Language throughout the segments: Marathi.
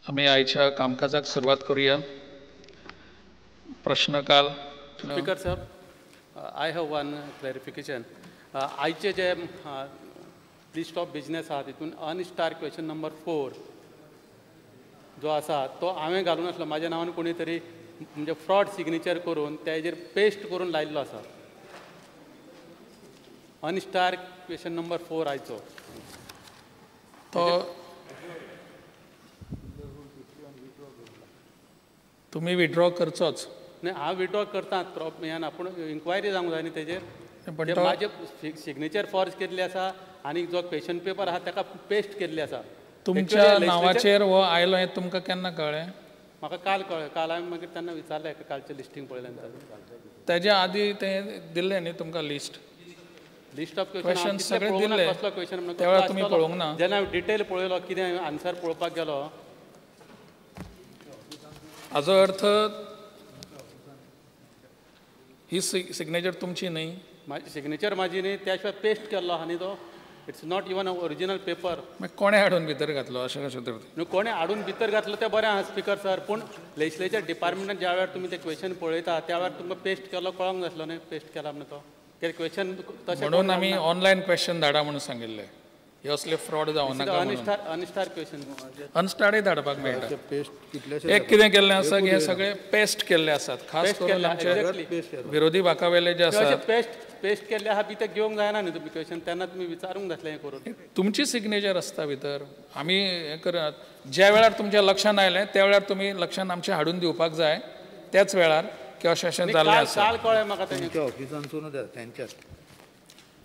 आम्ही आयच्या कामकाजाक सुरुवात करूया. प्रश्नकाल. Speaker sir, I have one clarification. आयचे जे लिस्ट ऑफ बिझनेस आहा तितून अनस्टार क्वेश्चन नंबर 4 जो आसा तो हांवें घालून आसलो. म्हाज्या नांवान कोणी तरी म्हणजे फ्रॉड सिग्नेचर करून तेजेर पेस्ट करून लायिल्लो आसा. अनस्टार क्वेश्चन नंबर 4 आयचो तो तुम्ही विड्रॉ करचोच. नाही, हांव विड्रॉ करता हें पूण इन्क्वायरी जावंक जाय न्ही तेजेर. पण म्हाजे सिग्नेचर फॉर्ज केल्ली आसा आनी जो क्वेश्चन पेपर आहा ताका पेस्ट केल्ली आसा. तुमच्या नांवाचेर हो आयलो हें तुमकां केन्ना कळ्ळें? म्हाका काल कळ्ळें. काल हांवें मागीर तेन्ना विचारलें कालचें लिस्टींग पळयलें तेज्या आदी तें दिल्लें न्ही तुमकां लिस्ट ऑफ क्वेश्चन सगळे दिल्ले. कसलो क्वेश्चन त्या वेळार तुमी पळोवंक ना. जेन्ना हांवें डिटेल पळयलो कितें आन्सर पळोवपाक गेलो. हाजो अर्थ ही सिग्नेचर तुमची न्ही? म्हाजी सिग्नेचर म्हाजी न्ही, त्या शिवाय पेस्ट केल्लो आहा न्ही तो. It's not even original paper. मागीर कोणे हाडून भितर घातलो अशें कशें तर? न्हू, कोणे हाडून भितर घातलो तें बरें आहा स्पीकर सर, पूण लेजिस्लेचर डिपार्टमेंटान ज्या वेळार तुमी ते क्वेश्चन पळयता त्या वेळार तुमकां पेस्ट केलो कळोंक नासलो न्ही पेस्ट केला म्हणून तो. कित्याक क्वेश्चन तशें म्हणून आमी ऑनलायन क्वेश्चन धाडा म्हणून सांगिल्लें. हे असले फ्रॉड जावं नाका म्हणून. अनस्टार क्वेश्चन अनस्टार्डय धाडपाक मेळटा. एक कितें केल्लें आसा की हे सगळे पेस्ट केल्ले आसात. खास करून आमचे विरोधी बाकावेले जे आसात पेस्ट केल्ले आहा बी ते घेवंक जायना न्ही तुमी क्वेश्चन. तेन्ना तुमी विचारूंक जातलें हें करून. तुमची सिग्नेचर आसता भितर. आमी हें करात. ज्या वेळार तुमच्या लक्षांत आयलें त्या वेळार तुमी लक्षांत आमचे हाडून दिवपाक जाय. त्याच वेळार की अशें अशें जाल्लें आसा. काल कळ्ळें म्हाका तें ऑफिसांतसून तेंच्याच.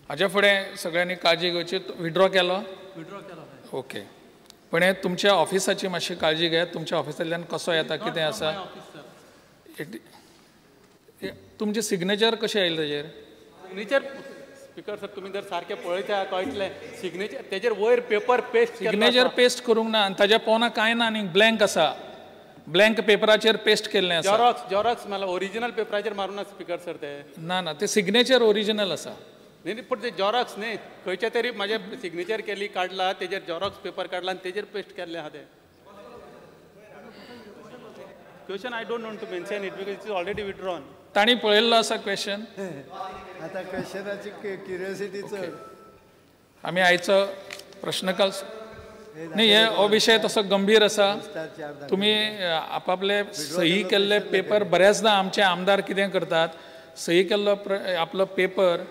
हाच्या फुडें सगळ्यांनी काळजी घेवची. विड्रॉ केलो? ओके. पण हे तुमच्या ऑफिसाची मातशी काळजी घेयात. तुमच्या ऑफिसांतल्यान कसो येता कितें आसा. तुमचे सिग्नेचर कशें आयलें तेजेर? सिग्नेचर स्पीकर सर तुमी जर सारकें पळयता कळटलें. सिग्नेचर तेजेर वयर पेपर पेस्ट सिग्नेचर पेस्ट करूंक ना आनी ताज्या पोवना कांय ना आनी ब्लँक आसा. ब्लँक पेपराचेर पेस्ट केल्लें आसा. जॉरॉक्स मला ओरिजिनल पेपराचेर मारूना स्पीकर सर ते. ना ते सिग्नेचर ओरिजिनल आसा. न्ही पूण ते जॉरॉक्स न्ही, खंयच्या तरी म्हाजे सिग्नेचर केली काडला तेजेर जॉरॉक्स पेपर काडला आनी तेजेर पेस्ट केल्ले आहा ते question. I don't want to mention it because it is already withdrawn. तांणी पळयल्लो आसा क्वेश्चन? आता क्वेश्चनाची क्युरियोसिटी चड. आमी आयचो प्रश्नकाल न्ही हो विशय तसो गंभीर आसा. तुमी आपापले सही केल्ले पेपर बऱ्याचदा आमचे आमदार कितें करतात, सही केल्लो आपलो पेपर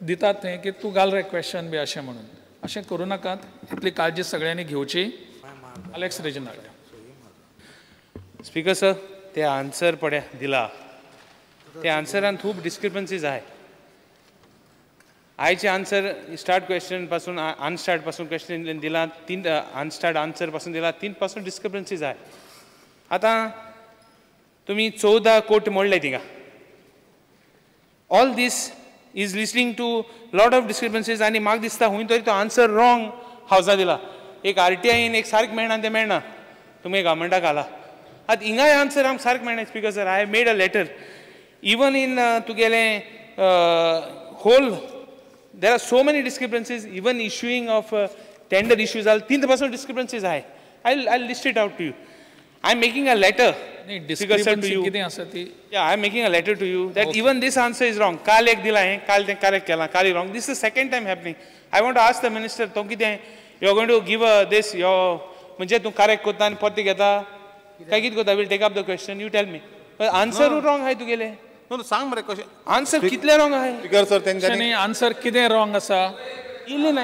दितात थंय की तूं घाल रे क्वेश्चन बी अशें म्हणून. अशें करूं नाकात. इतली काळजी सगळ्यांनी घेवची. Alex Reginald. स्पीकर सर, ते आन्सर पळय दिला त्या आन्सरान खूब डिस्क्रिपन्सीज आहे. आयचे आन्सर स्टार्ट क्वेश्चन पासून अनस्टार्ट पासून क्वेश्चन दिला 3 अनस्टार्ट आन्सर पासून दिला 3 पासून डिस्क्रिपन्सीज आहे. आतां तुमी 14 कोट मोडले थिंगा. All this is listening to lot of discrepancies आनी म्हाका दिसता खंय तरी तो आन्सर रॉंग हावसा दिला. एक RTIन एक सारकें मेळना तें मेळना तुमी गव्हर्मेंटाक घाला. आतां हिंगाय आन्सर आमकां सारकें मेळना speaker sir. I made a letter even in तुगेलें होल there are so many discrepancies. Even issuing of tender issues are 3% discrepancies high. I'll list it out to you. I'm making a letter. Discrepancy कितें आसा ती? Yeah, I'm making a letter to you that okay. Even this answer is wrong. काल एक दिला है, काल ते correct केला, काल wrong. This is the second time happening. I want to ask the minister, तो कितें you're going to give this your म्हणजे तू correct कोता आनी परती घेता काय कितें कोता? Will take up the question. You tell me. But answer wrong आहे तुगेले. सांग मरे कशें आन्सर कितले रॉंग आहे? स्पीकर सर तेंच्यांनी आन्सर कितें रॉंग आसा? इल्ली ना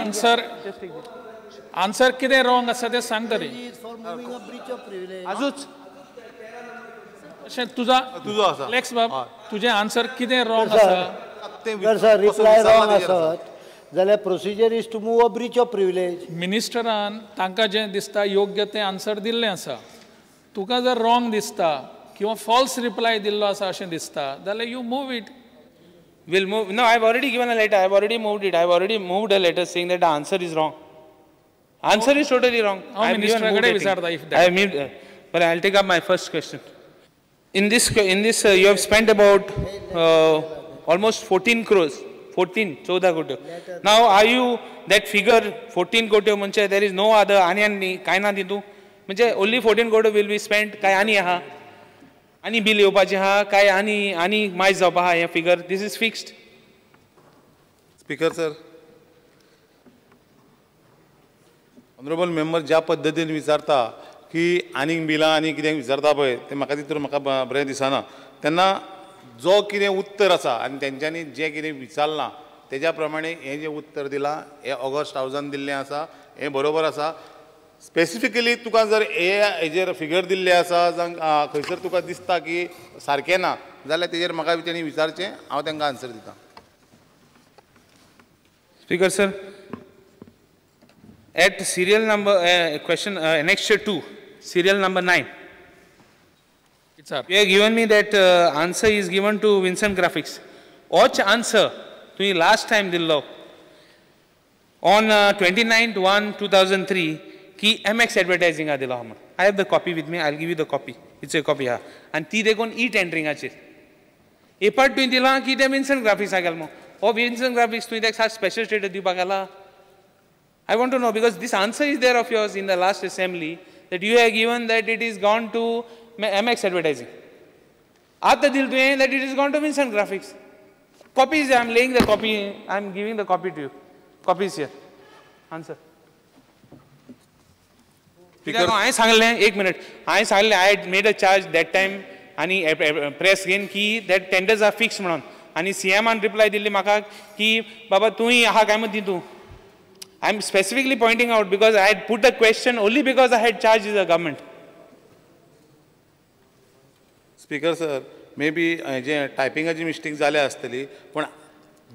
आन्सर कितें रॉंग आसा तें सांग तरी. आजूच अशें तुजो आसा. लेक्स बाब तुजें आन्सर कितें रॉंग आसा? जर सर रिप्लाय रॉंग आसत जाल्यार procedure is to move a breach of privilege. मिनिस्टरान तांकां जें दिसता योग्य तें आन्सर दिल्लें आसा. तुका जर रॉंग दिसता किंवा फॉल्स रिप्लाय दिल्लो आसा अशें दिसता जाल्यार you move it. Will move. No, I've already given a letter. I've already moved it. I've already moved a letter saying that the answer is wrong. Answer is totally wrong. Minister vicharta if that. I moved, but I'll take up my first question. In this, you have spent about almost 14 crores. 14 कोटी. Now, are you that figure 14 कोटी? Munche there is no other. Anyan kai na ditu. म्हणजे only 14 crore will be spend काय आनी आहा आनी बील येवपाचें आहा काय आनी मायज जावपा आहा हें figure this is fixed. Speaker sir, honourable member ज्या पद्दतीन विचारता की आनीक बिलां आनी कितें विचारता पळय तें म्हाका तितून म्हाका बरें दिसना. तेन्ना जो कितें उत्तर आसा आनी तेंच्यांनी जें कितें विचारलां तेज्या प्रमाणे हें जें उत्तर दिलां हें ऑगस्ट हावजान दिल्लें आसा, हें बरोबर आसा. स्पेसिफिकली तुका जर हेजेर फिगर दिल्ले आसा जावं खंयसर तुका दिसता की सारकें ना जाल्यार तेजेर म्हाका तेणी विचारचें, हांव तांकां आन्सर दितां. Speaker sir, at serial number question annexure 2, serial number 9. It's up. You have given me that answer is given to Vincent Graphics. Which answer to you last time dillo on 29/1/2003 ki MX advertising a dilo hama. I have the copy with me. I'll give you the copy. It's a copy ha. And ti dekon e-tendering ache. A part to dila ki te Vincent Graphics a galmo. Oh, Vincent Graphics to the special status di bagala. I want to know because this answer is there of yours in the last assembly that you have given that it is gone to MX advertising. At the dil that it is gone to Vincent Graphics. Copies, I am laying the copy, I am giving the copy to you. Copies here. Answer. I सांगले 1 minute. I सांगले I had made a charge that time आणि press again की that tenders are fixed म्हणून. आणि CM reply दिली म्हाका की बाबा तूही आहा काय म्हणती तू. I am specifically pointing out because I had put a question only because I had charged the government. Speaker sir, may be जे टायपिंगाची मिस्टेक जाल्या आसतली पण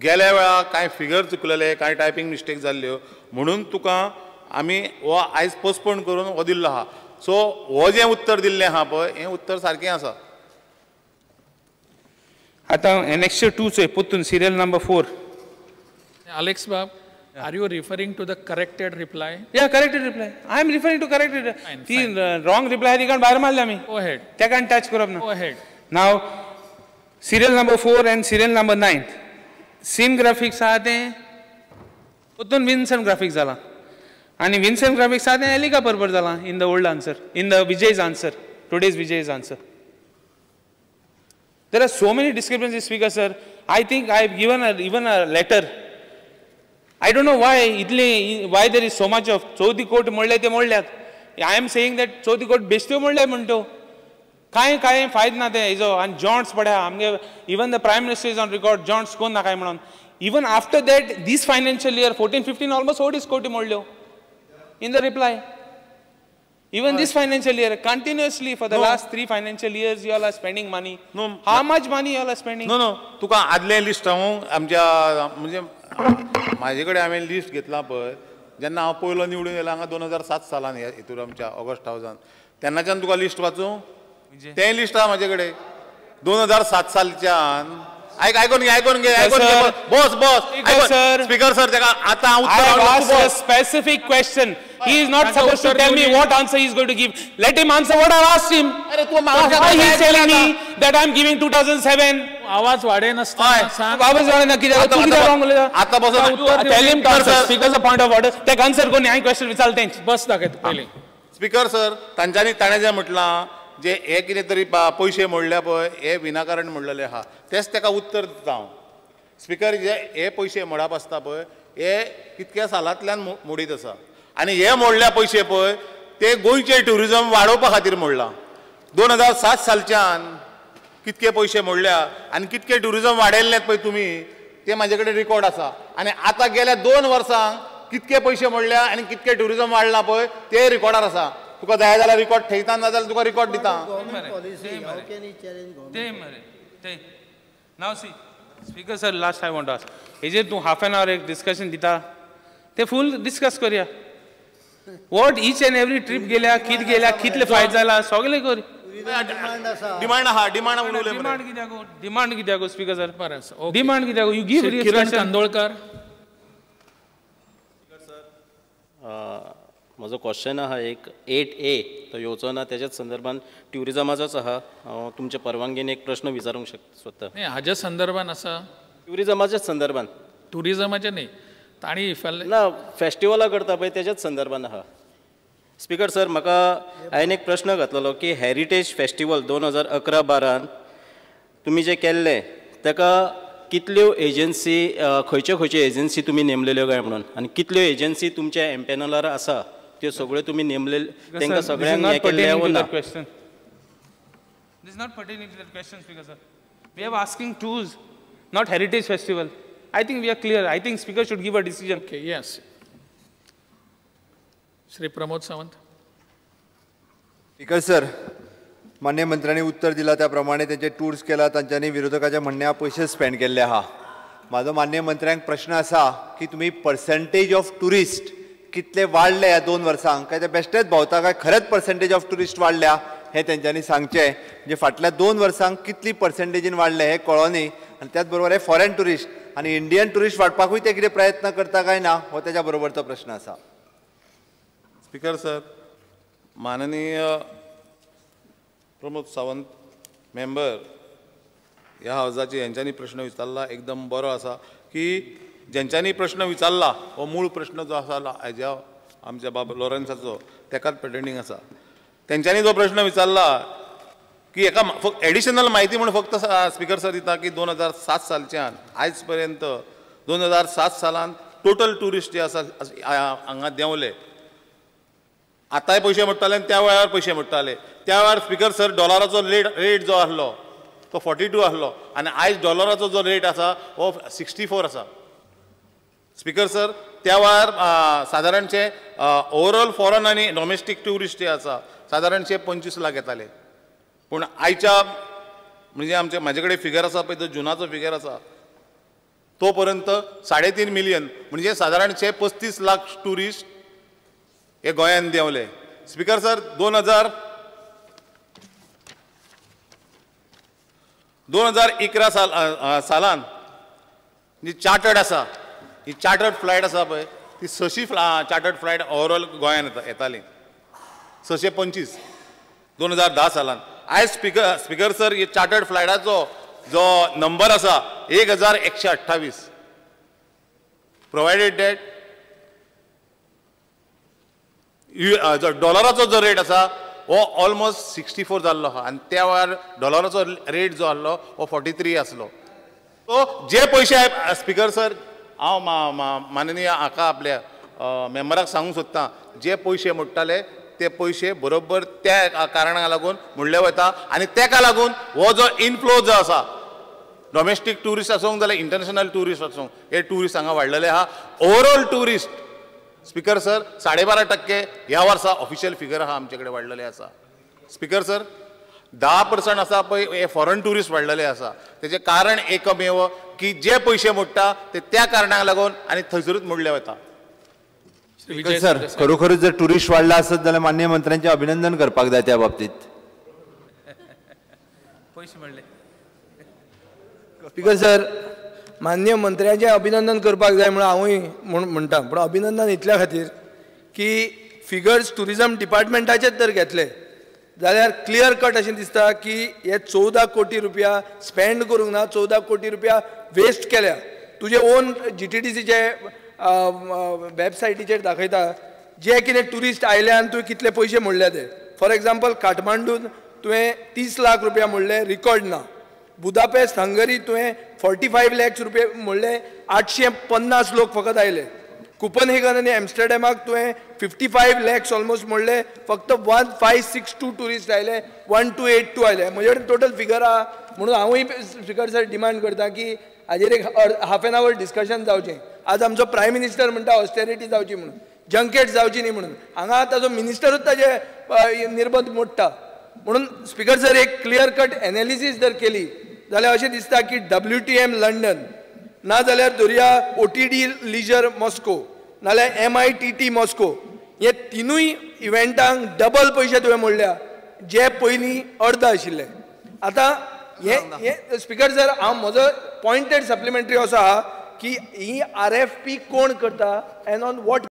गेल्या वेळा कांय फिगर चुकलेले कांय टायपिंग मिस्टेक जाल्ल्यो म्हणून तुका आमी हो आयज पोस्टपोन करून हो दिल्लो आहा. सो हो जें उत्तर दिल्लें आहा पळय हें उत्तर सारकें आसा. आता annexure 2 चोय पुतून serial number 4. Alex Bab, are you referring to the corrected reply? Yeah, corrected reply. I am referring to corrected. ती wrong reply ती कारण भायर मारल्या आमी. Go ahead. त्या कारण टच करप ना. Go ahead. Now serial number 4 and serial number 9. Sim graphics आहा तें पुतून Vincent graphics जाला. आणि Vincent graphics आहा तें Elica Purpur जाला in the old answer, in the Vijay's answer, today's Vijay's answer. There are so many discrepancies, Speaker sir. I think I have given even a letter. I don't know why there is so much of चौथी कोट मोडले ते मोडल्यात. I am saying that चौथी कोट बेश्त्यो मोडल्यात म्हणतो. काय फायदो ना ते हेजो आनी जॉन्ट्स पड्या आमगे even the Prime Minister is on record जॉन्ट्स कोण ना काय म्हणून. Even after that, this financial year 14-15 almost 40 कोटी मोडल्यो in the reply. Even this financial year, continuously for the last 3 financial years, you all are spending money. No. How much money you all are spending? No. तुका आदलें लिस्ट हांव आमच्या म्हणजे म्हाजे कडेन हांवें लिस्ट घेतलां पळय जेन्ना हांव पयलो निवडून येयलो हांगा 2007 सालान हितूर आमच्या ऑगस्ट हावजान तेन्नाच्यान तुका लिस्ट वाचूं तें लिस्ट आहा म्हाजे कडेन 2007 सालच्यान आयकून घे बॉस स्पीकर सर तेका आतां हांव I have asked उत्तर a specific question. He is not supposed to tell me what answer he is going to give. Let him answer what I have asked him. Why he is telling me that I am giving 2007? आवाज वाडे नसता सांग. आवाज वाडे ना कित्याक तू कित्याक wrong उलयता? आतां बसून Tell him to answer. Speaker's point of order. तेका answer कोणी हांवें question विचारलें तेंच. बस दाखयत पयलीं. स्पीकर सर ताणें जें म्हटलां जे हे कितें तरी पयशे मोडल्या पळय हे विनाकारण मोडलेले आहा तेच ताका उत्तर दिता हांव. स्पीकर जे हे पयशे मोडप आसता पळय हे कितक्या सालांतल्यान मोडीत आसा आनी हे मोडल्या पयशे पळय ते गोंयचे ट्युरिजम वाडोवपा खातीर मोडला. 2007 सालच्यान कितके पयशे मोडल्या आनी कितके ट्युरिजम वाडयल्ले पळय तुमी ते म्हाजे कडेन रिकॉर्ड आसा आनी आतां गेल्या 2 वर्सांक कितके पयशे मोडल्या आनी कितके ट्युरिजम वाडला पळय ते रिकॉर्डार आसा. तुका जाय जाल्यार रिकॉर्ड ठेयता ना जाल्यार तुका रिकॉर्ड दिता. Now see, Speaker sir, last I want to ask. हेजेर तूं half an hour एक discussion दिता ते फुल डिस्कस करया. What each and every trip गेल्या कितले फायदे जाला सगळे कर. डिमांड कित्याक गो स्पीकर सर डिमांड कित्याक यू गिव किरण कांदोळकर. म्हजो क्वेश्चन आहा एक 8A तो येवचो ना त्याच्याच संदर्भात ट्युरिजमाचोच आहा. हांव तुमच्या परवानगीन एक प्रश्न विचारूंक सोदता. नाही हाज्या संदर्भान आसा. ट्युरिजमाच्याच संदर्भात. टुरिजमाचे न्ही ताणी ना फेस्टिवलां करता पळय तेच्याच संदर्भात आहा. स्पीकर सर, म्हाका हांवें एक प्रश्न घातलेलो की हेरिटेज फेस्टिवल 2011-12 तुमी जे केल्ले ताका कितल्यो एजन्सी खंयच्यो एजन्सी तुमी नेमलेल्यो काय म्हणून, आनी कितल्यो एजन्सी तुमच्या एम्पॅनलार आसा त्यो सगळ्यो तुमी नेमले तांकां सगळ्यांक हें केल्लें ओ ना? This is not pertaining to that question, Speaker sir. We are asking tours, not heritage festival. I think we are clear. I think Speaker should give a decision. Okay, yes. Shri Pramod Sawant. Speaker sir, मान्य मंत्र्यांनी उत्तर दिला त्याप्रमाणे त्यांचे टूर्स केला, तांच्यांनी विरोधकाच्या म्हणण्या पयशे स्पेंड केल्ले आहा. म्हाजो मान्य मंत्र्यांक प्रश्न आसा की तुम्ही पर्सेंटेज ऑफ टुरिस्ट कितले वाडले ह्या 2 वर्सांक, काय ते बेश्टेच भोंवता काय खरेंच पर्सेंटेज ऑफ टुरिस्ट वाडल्या हे तेंच्यांनी सांगचें. म्हणजे फाटल्या 2 वर्सांक कितली पर्सेंटेजीन वाडले हे कळोनी, आनी त्याच बरोबर हे फॉरेन टुरिस्ट आनी इंडियन टुरिस्ट वाडपाकूय ते कितें प्रयत्न करता काय ना हो तेच्या बरोबरचो प्रश्न आसा. स्पीकर सर, माननीय प्रमोद सावंत मेंबर ह्या हावजाची हेंच्यांनी प्रश्न विचारला एकदम बरो आसा की जेंच्यांनी प्रश्न विचारला हो मूळ प्रश्न जो आसा हेज्या आमच्या बाबा लॉरन्साचो तेकाच पेटेंडींग आसा. तेंच्यांनी जो प्रश्न विचारला की एका फक्त एडिशनल म्हायती म्हणून फक्त स्पीकर सर दिता की 2007 सालच्यान आयज पर्यंत 2007 सालांत टोटल टुरिस्ट जे आसा हांगा देंवले. आतांय पयशे मोडटाले आनी त्या वेळार पयशे मोडटाले. त्या वेळार स्पीकर सर डॉलराचो रेट जो आसलो तो 42 आसलो आनी आयज डॉलराचो जो रेट आसा हो 64 आसा. स्पीकर सर, त्या वेळार सादारणशे ओवरऑल फॉरेन आनी डॉमेस्टीक टुरिस्ट जे आसा सादारणशे 25 लाख येताले. पूण आयच्या म्हणजे आमचे म्हाजे कडेन फिगर आसा पळय तो जुनाचो फिगर आसा तो पर्यंत 3.5 मिलियन म्हणजे सादारणशे 35 लाख टुरिस्ट हे गोंयांत देंवले. स्पीकर सर, 2011 सालांत जी चार्टर्ड आसा ही चार्टर्ड फ्लायट आसा पळय ती 600 चार्टर्ड फ्लायट ओवरऑल गोंयांत येताली. 625 2010 सालांत. आयज स्पीकर सर ही चार्टर्ड फ्लायटाचो जो नंबर आसा 1128. प्रोवायडेड डेट डॉलराचो जो रेट आसा हो ऑलमोस्ट 64 जाल्लो आहा आनी त्या वेळार डॉलराचो रेट जो आसलो हो 43 आसलो. सो जे पयशे स्पीकर सर हांव माननीय हाका आपल्या मेंबराक सांगूंक सोदतां जे पयशे मोडटाले ते पयशे बरोबर त्या कारणाक लागून मोडले वता आनी तेका लागून हो जो इनफ्लो जो आसा डॉमेस्टीक टुरिस्ट आसूंक जाल्यार इंटरनॅशनल टुरिस्ट आसूंक हे टुरिस्ट हांगा वाडलेले आहा. ओवरऑल टुरिस्ट स्पीकर सर 12.5% ह्या वर्सा ऑफिशियल फिगर आहा आमचे कडेन वाडलेले आसा. स्पीकर सर, 10% आसा पळय हे फॉरेन टुरिस्ट वाडलेले आसा. तेजें कारण एकमेव की जे पयशे मोडटा ते त्या कारणाक लागून आनी थंयसरूच मोडले वता. सर, खरोखरच जर टुरिस्ट वाडला आसत जाल्यार मान्य मंत्र्यांचे अभिनंदन करपाक जाय त्या बाबतीत. पयशे मेळ्ळे. स्पीकर सर, मान्य मंत्र्यांचें अभिनंदन करपाक जाय म्हणून हांवूय म्हणटा. पूण अभिनंदन इतल्या खातीर की फिगर्स टुरिजम डिपार्टमेंटाचेच जर घेतले जाल्यार क्लियर कट अशें दिसता की हे 14 कोटी रुपया स्पेंड करूंक ना, 14 कोटी रुपया वेस्ट केल्या. तुजे ओन GTDCचे वेबसायटीचेर दाखयता जे कितें टुरिस्ट आयल्यान तुवें कितले पयशे मोडले ते. फॉर एग्जाम्पल काठमांडून तुवें 30 लाख रुपया मोडले, रिकॉर्ड ना. बुदापेस्ट हंगरी तुवें 45 लाख रुपया मोडले, 850 लोक फकत आयले. कुपनहेगन आनी एम्स्टरडॅमाक तुवें 55 लाख ऑलमोस्ट मोडले, फक्त 1562 टुरिस्ट आयले, 1282 आयले. म्हजे कडेन टोटल फिगर आहा. म्हणून हांवूय स्पीकर सर डिमांड करता की हाजेर एक हाफ एन आवर डिस्कशन जावचें. आज आमचो प्रायम मिनिस्टर म्हणटा ऑस्टेरिटी जावची म्हणून, जंकेट जावची न्ही म्हणून. हांगा ताजो मिनिस्टरूच ताजे निर्बंध मोडटा. म्हणून स्पीकर सर एक क्लियर कट एनालिसीस जर केली जाल्यार अशें दिसता की WTM लंडन ना जाल्यार धरुया OTD लिजर मॉस्को नाल्यार MITT मॉस्को हे तिनूय इव्हेंटांक डबल पयशे तुवें मोडल्या जे पयलीं अर्द आशिल्ले. आतां हे स्पीकर सर हांव म्हजो पॉयंटेड सप्लिमेंटरी असो आहा की ही RFP कोण करता एंड ऑन वॉट